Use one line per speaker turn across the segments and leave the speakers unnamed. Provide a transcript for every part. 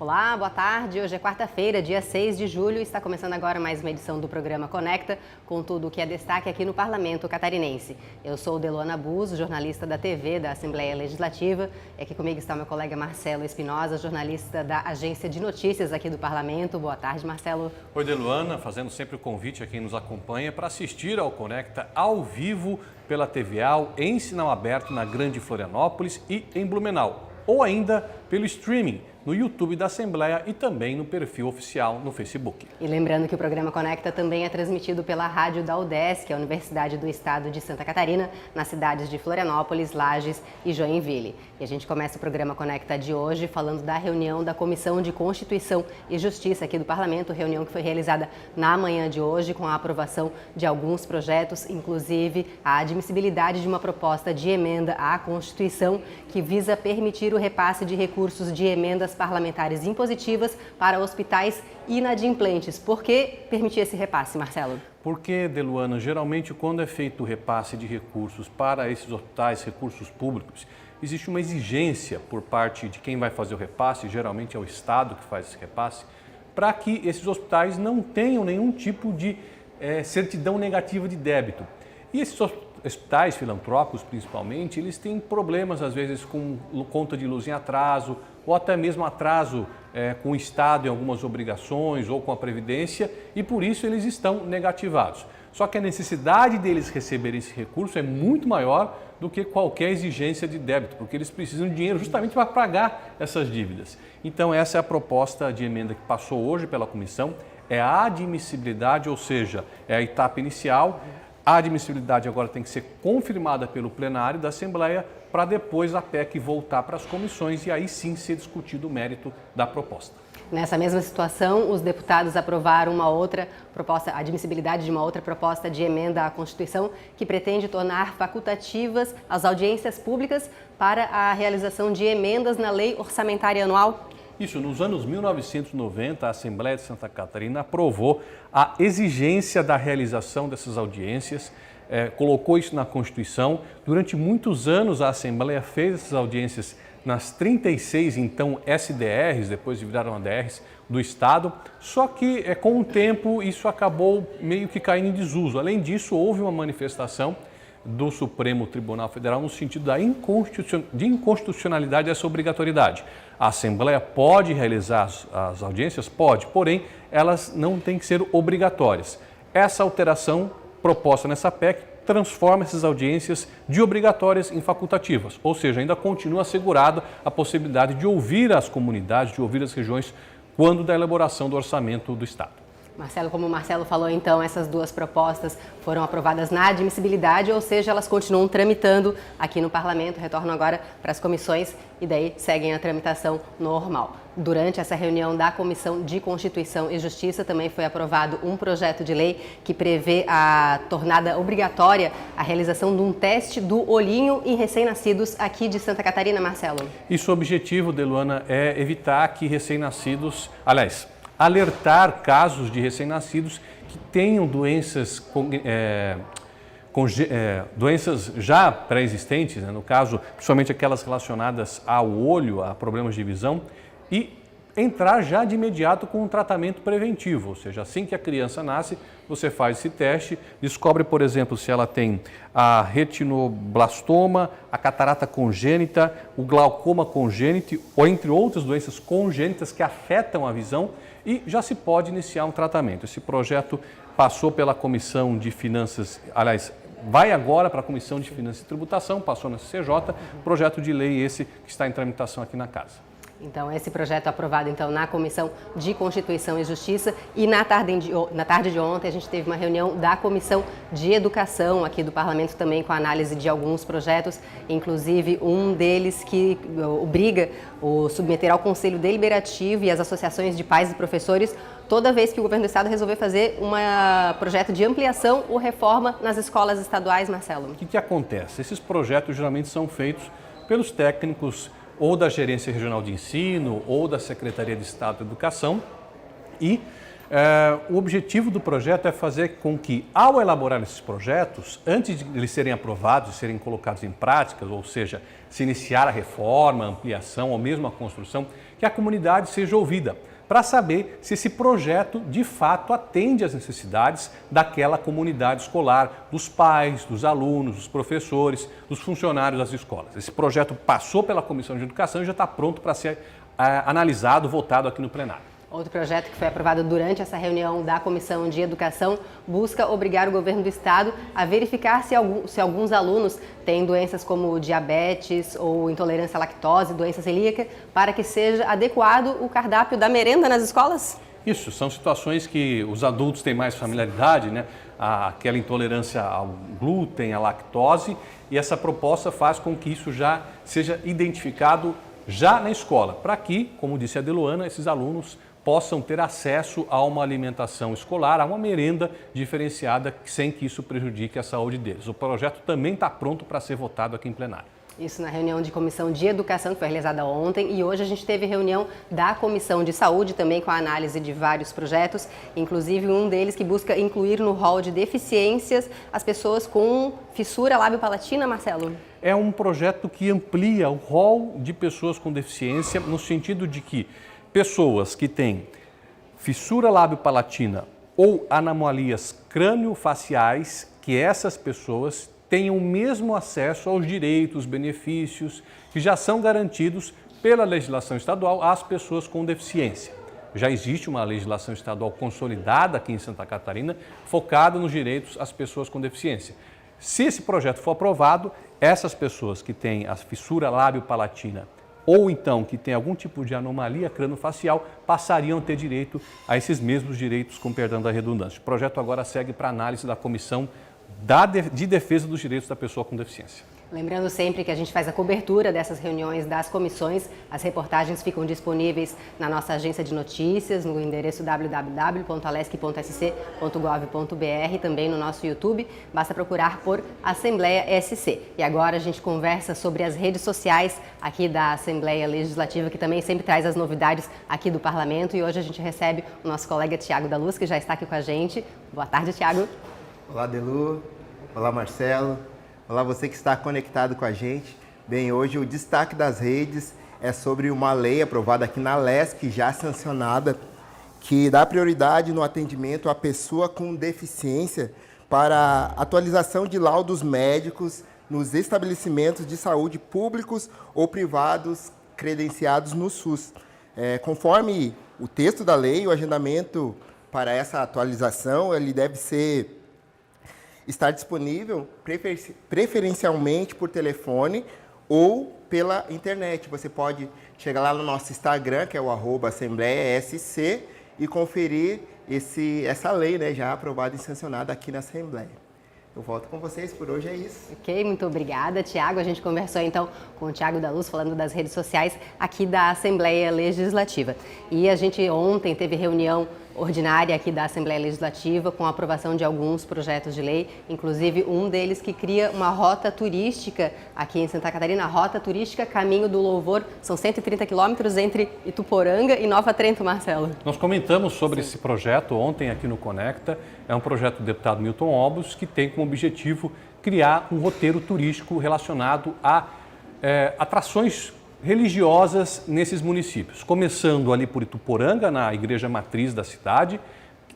Olá, boa tarde. Hoje é quarta-feira, dia 6 de julho. Está começando agora mais uma edição do programa Conecta, com tudo o que é destaque aqui no Parlamento Catarinense. Eu sou Deluana Bus, jornalista da TV da Assembleia Legislativa. E aqui comigo está meu colega Marcelo Espinosa, jornalista da Agência de Notícias aqui do Parlamento. Boa tarde, Marcelo.
Oi, Deluana, fazendo sempre o convite a quem nos acompanha para assistir ao Conecta ao vivo pela TVAL, em sinal aberto na Grande Florianópolis e em Blumenau, ou ainda pelo streaming no YouTube da Assembleia e também no perfil oficial no Facebook.
E lembrando que o programa Conecta também é transmitido pela rádio da UDESC, que é a Universidade do Estado de Santa Catarina, nas cidades de Florianópolis, Lages e Joinville. E a gente começa o programa Conecta de hoje falando da reunião da Comissão de Constituição e Justiça aqui do Parlamento, reunião que foi realizada na manhã de hoje com a aprovação de alguns projetos, inclusive a admissibilidade de uma proposta de emenda à Constituição que visa permitir o repasse de recursos de emendas parlamentares impositivas para hospitais inadimplentes. Por que permitir esse repasse, Marcelo?
Porque, Deluana, geralmente quando é feito o repasse de recursos para esses hospitais, recursos públicos, existe uma exigência por parte de quem vai fazer o repasse, geralmente é o Estado que faz esse repasse, para que esses hospitais não tenham nenhum tipo de certidão negativa de débito. E esses hospitais filantrópicos, principalmente, eles têm problemas, às vezes, com conta de luz em atraso, ou até mesmo atraso com o Estado em algumas obrigações ou com a Previdência, e por isso eles estão negativados. Só que a necessidade deles receberem esse recurso é muito maior do que qualquer exigência de débito, porque eles precisam de dinheiro justamente para pagar essas dívidas. Então essa é a proposta de emenda que passou hoje pela comissão, é a admissibilidade, ou seja, é a etapa inicial. A admissibilidade agora tem que ser confirmada pelo plenário da Assembleia para depois a PEC voltar para as comissões e aí sim ser discutido o mérito da proposta.
Nessa mesma situação, os deputados aprovaram uma outra proposta, a admissibilidade de uma outra proposta de emenda à Constituição que pretende tornar facultativas as audiências públicas para a realização de emendas na Lei Orçamentária Anual.
Isso, nos anos 1990, a Assembleia de Santa Catarina aprovou a exigência da realização dessas audiências, colocou isso na Constituição. Durante muitos anos, a Assembleia fez essas audiências nas 36, então, SDRs, depois viraram ADRs, do Estado, só que com o tempo isso acabou meio que caindo em desuso. Além disso, houve uma manifestação do Supremo Tribunal Federal no sentido da inconstitucionalidade dessa obrigatoriedade. A Assembleia pode realizar as audiências? Pode, porém, elas não têm que ser obrigatórias. Essa alteração proposta nessa PEC transforma essas audiências de obrigatórias em facultativas, ou seja, ainda continua assegurada a possibilidade de ouvir as comunidades, de ouvir as regiões, quando da elaboração do orçamento do Estado.
Marcelo, como o Marcelo falou, então, essas duas propostas foram aprovadas na admissibilidade, ou seja, elas continuam tramitando aqui no Parlamento, retornam agora para as comissões e daí seguem a tramitação normal. Durante essa reunião da Comissão de Constituição e Justiça também foi aprovado um projeto de lei que prevê a tornada obrigatória a realização de um teste do olhinho em recém-nascidos aqui de Santa Catarina, Marcelo.
Isso, o objetivo, Deluana, é evitar que recém-nascidos, alertar casos de recém-nascidos que tenham doenças, doenças já pré-existentes, no caso, principalmente aquelas relacionadas ao olho, a problemas de visão, e entrar já de imediato com um tratamento preventivo, ou seja, assim que a criança nasce, você faz esse teste, descobre, por exemplo, se ela tem a retinoblastoma, a catarata congênita, o glaucoma congênito, ou entre outras doenças congênitas que afetam a visão, e já se pode iniciar um tratamento. Esse projeto passou pela Comissão de Finanças, vai agora para a Comissão de Finanças e Tributação, passou na CCJ, projeto de lei esse que está em tramitação aqui na Casa.
Então, esse projeto aprovado então na Comissão de Constituição e Justiça e na tarde de ontem a gente teve uma reunião da Comissão de Educação aqui do Parlamento também com a análise de alguns projetos, inclusive um deles que obriga o submeter ao Conselho Deliberativo e às associações de pais e professores toda vez que o governo do estado resolver fazer um projeto de ampliação ou reforma nas escolas estaduais, Marcelo.
O que acontece? Esses projetos geralmente são feitos pelos técnicos ou da Gerência Regional de Ensino ou da Secretaria de Estado de Educação e O objetivo do projeto é fazer com que, ao elaborar esses projetos, antes de eles serem aprovados e serem colocados em prática, ou seja, se iniciar a reforma, a ampliação ou mesmo a construção, que a comunidade seja ouvida, para saber se esse projeto de fato atende às necessidades daquela comunidade escolar, dos pais, dos alunos, dos professores, dos funcionários das escolas. Esse projeto passou pela Comissão de Educação e já está pronto para ser analisado, votado aqui no plenário.
Outro projeto que foi aprovado durante essa reunião da Comissão de Educação busca obrigar o governo do estado a verificar se alguns alunos têm doenças como diabetes ou intolerância à lactose, doença celíaca, para que seja adequado o cardápio da merenda nas escolas?
Isso, são situações que os adultos têm mais familiaridade, né? Aquela intolerância ao glúten, à lactose, e essa proposta faz com que isso já seja identificado já na escola, para que, como disse a Deluana, esses alunos possam ter acesso a uma alimentação escolar, a uma merenda diferenciada, sem que isso prejudique a saúde deles. O projeto também está pronto para ser votado aqui em plenário.
Isso na reunião de Comissão de Educação, que foi realizada ontem, e hoje a gente teve reunião da Comissão de Saúde, também com a análise de vários projetos, inclusive um deles que busca incluir no rol de deficiências as pessoas com fissura lábio-palatina, Marcelo.
É um projeto que amplia o rol de pessoas com deficiência, no sentido de que pessoas que têm fissura lábio-palatina ou anomalias crânio-faciais, que essas pessoas tenham o mesmo acesso aos direitos, benefícios que já são garantidos pela legislação estadual às pessoas com deficiência. Já existe uma legislação estadual consolidada aqui em Santa Catarina, focada nos direitos às pessoas com deficiência. Se esse projeto for aprovado, essas pessoas que têm a fissura lábio-palatina ou então que têm algum tipo de anomalia crânio-facial passariam a ter direito a esses mesmos direitos, com perdão da redundância. O projeto agora segue para análise da Comissão de Defesa dos Direitos da Pessoa com Deficiência.
Lembrando sempre que a gente faz a cobertura dessas reuniões das comissões. As reportagens ficam disponíveis na nossa agência de notícias, no endereço www.alesc.sc.gov.br, também no nosso YouTube. Basta procurar por Assembleia SC. E agora a gente conversa sobre as redes sociais aqui da Assembleia Legislativa, que também sempre traz as novidades aqui do Parlamento. E hoje a gente recebe o nosso colega Tiago da Luz, que já está aqui com a gente. Boa tarde, Tiago.
Olá, Delu. Olá, Marcelo. Olá, você que está conectado com a gente. Bem, hoje o destaque das redes é sobre uma lei aprovada aqui na Alesc, já sancionada, que dá prioridade no atendimento à pessoa com deficiência para atualização de laudos médicos nos estabelecimentos de saúde públicos ou privados credenciados no SUS. Conforme o texto da lei, o agendamento para essa atualização ele deve estar disponível preferencialmente por telefone ou pela internet. Você pode chegar lá no nosso Instagram, que é o @AssembleiaSC, e conferir essa lei, né, já aprovada e sancionada aqui na Assembleia. Eu volto com vocês, por hoje é isso.
Ok, muito obrigada, Tiago. A gente conversou então com o Tiago da Luz, falando das redes sociais aqui da Assembleia Legislativa. E a gente ontem teve reunião ordinária aqui da Assembleia Legislativa com a aprovação de alguns projetos de lei, inclusive um deles que cria uma rota turística aqui em Santa Catarina, a Rota Turística Caminho do Louvor. São 130 quilômetros entre Ituporanga e Nova Trento, Marcelo.
Nós comentamos sobre esse projeto ontem aqui no Conecta. É um projeto do deputado Milton Obos que tem como objetivo criar um roteiro turístico relacionado a atrações religiosas nesses municípios, começando ali por Ituporanga, na igreja matriz da cidade.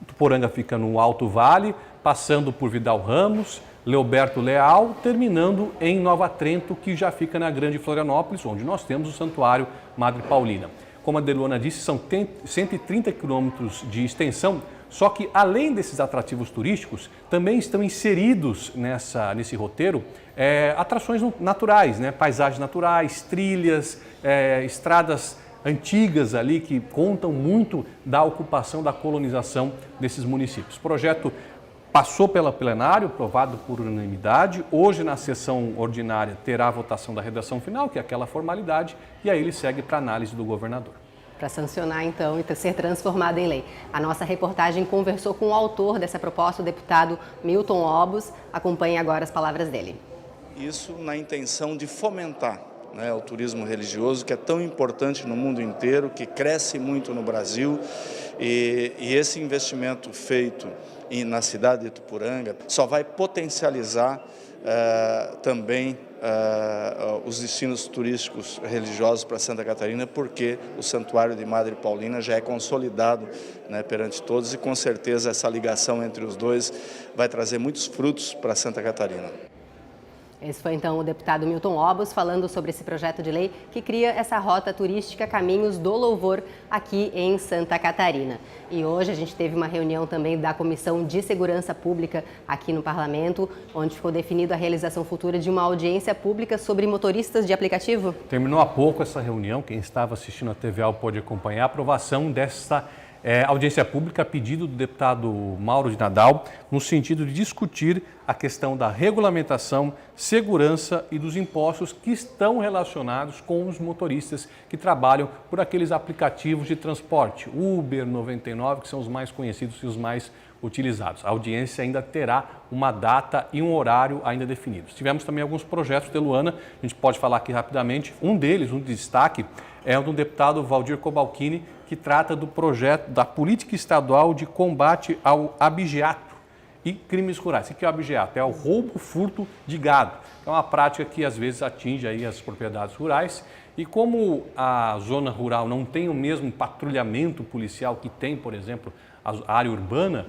Ituporanga fica no Alto Vale, passando por Vidal Ramos, Leoberto Leal, terminando em Nova Trento, que já fica na Grande Florianópolis, onde nós temos o Santuário Madre Paulina. Como a Deluana disse, são 130 quilômetros de extensão, só que além desses atrativos turísticos, também estão inseridos nesse roteiro atrações naturais, né? Paisagens naturais, trilhas, estradas antigas ali que contam muito da ocupação, da colonização desses municípios. O projeto passou pelo plenário, aprovado por unanimidade. Hoje, na sessão ordinária, terá a votação da redação final, que é aquela formalidade, e aí ele segue para análise do governador.
Para sancionar, então, e ser transformada em lei. A nossa reportagem conversou com o autor dessa proposta, o deputado Milton Obos. Acompanhe agora as palavras dele.
Isso na intenção de fomentar né, o turismo religioso, que é tão importante no mundo inteiro, que cresce muito no Brasil, e esse investimento feito na cidade de Ituporanga só vai potencializar também os destinos turísticos religiosos para Santa Catarina, porque o Santuário de Madre Paulina já é consolidado, né, perante todos, e com certeza essa ligação entre os dois vai trazer muitos frutos para Santa Catarina.
Esse foi então o deputado Milton Obos falando sobre esse projeto de lei que cria essa rota turística Caminhos do Louvor aqui em Santa Catarina. E hoje a gente teve uma reunião também da Comissão de Segurança Pública aqui no Parlamento, onde ficou definido a realização futura de uma audiência pública sobre motoristas de aplicativo.
Terminou há pouco essa reunião, quem estava assistindo a TVA pode acompanhar a aprovação dessa audiência pública a pedido do deputado Mauro de Nadal, no sentido de discutir a questão da regulamentação, segurança e dos impostos que estão relacionados com os motoristas que trabalham por aqueles aplicativos de transporte, Uber, 99, que são os mais conhecidos e os mais utilizados. A audiência ainda terá uma data e um horário ainda definidos. Tivemos também alguns projetos de Luana, a gente pode falar aqui rapidamente. Um deles, um de destaque, é o do deputado Valdir Cobalcini, que trata do projeto da política estadual de combate ao abigeato e crimes rurais. O que é o abigeato? É o roubo, furto de gado. É uma prática que às vezes atinge aí as propriedades rurais. E como a zona rural não tem o mesmo patrulhamento policial que tem, por exemplo, a área urbana,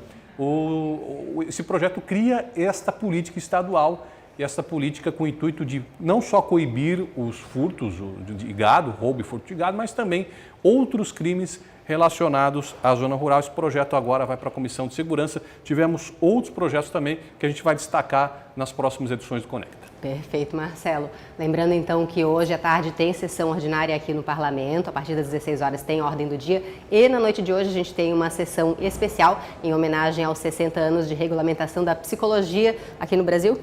esse projeto cria esta política estadual, e essa política com o intuito de não só coibir os furtos de gado, roubo e furto de gado, mas também outros crimes relacionados à zona rural. Esse projeto agora vai para a Comissão de Segurança. Tivemos outros projetos também que a gente vai destacar nas próximas edições do Conecta.
Perfeito, Marcelo. Lembrando então que hoje à tarde tem sessão ordinária aqui no Parlamento, a partir das 16 horas tem ordem do dia, e na noite de hoje a gente tem uma sessão especial em homenagem aos 60 anos de regulamentação da psicologia aqui no Brasil.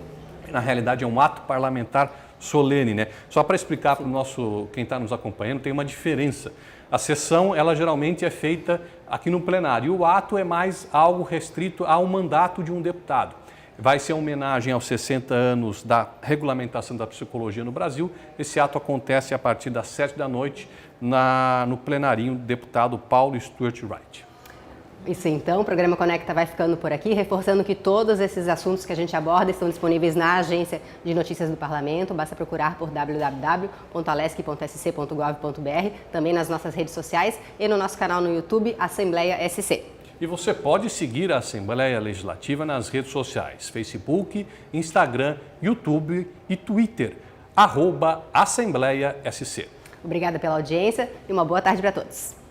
Na realidade é um ato parlamentar solene, né? Só para explicar para o nosso, quem está nos acompanhando, tem uma diferença. A sessão, ela geralmente é feita aqui no plenário, e o ato é mais algo restrito ao mandato de um deputado. Vai ser uma homenagem aos 60 anos da regulamentação da psicologia no Brasil. Esse ato acontece a partir das 7 da noite no plenarinho do deputado Paulo Stuart Wright.
Isso então, o programa Conecta vai ficando por aqui, reforçando que todos esses assuntos que a gente aborda estão disponíveis na Agência de Notícias do Parlamento, basta procurar por www.alesc.sc.gov.br, também nas nossas redes sociais e no nosso canal no YouTube, Assembleia SC.
E você pode seguir a Assembleia Legislativa nas redes sociais, Facebook, Instagram, YouTube e Twitter, @Assembleia SC.
Obrigada pela audiência e uma boa tarde para todos.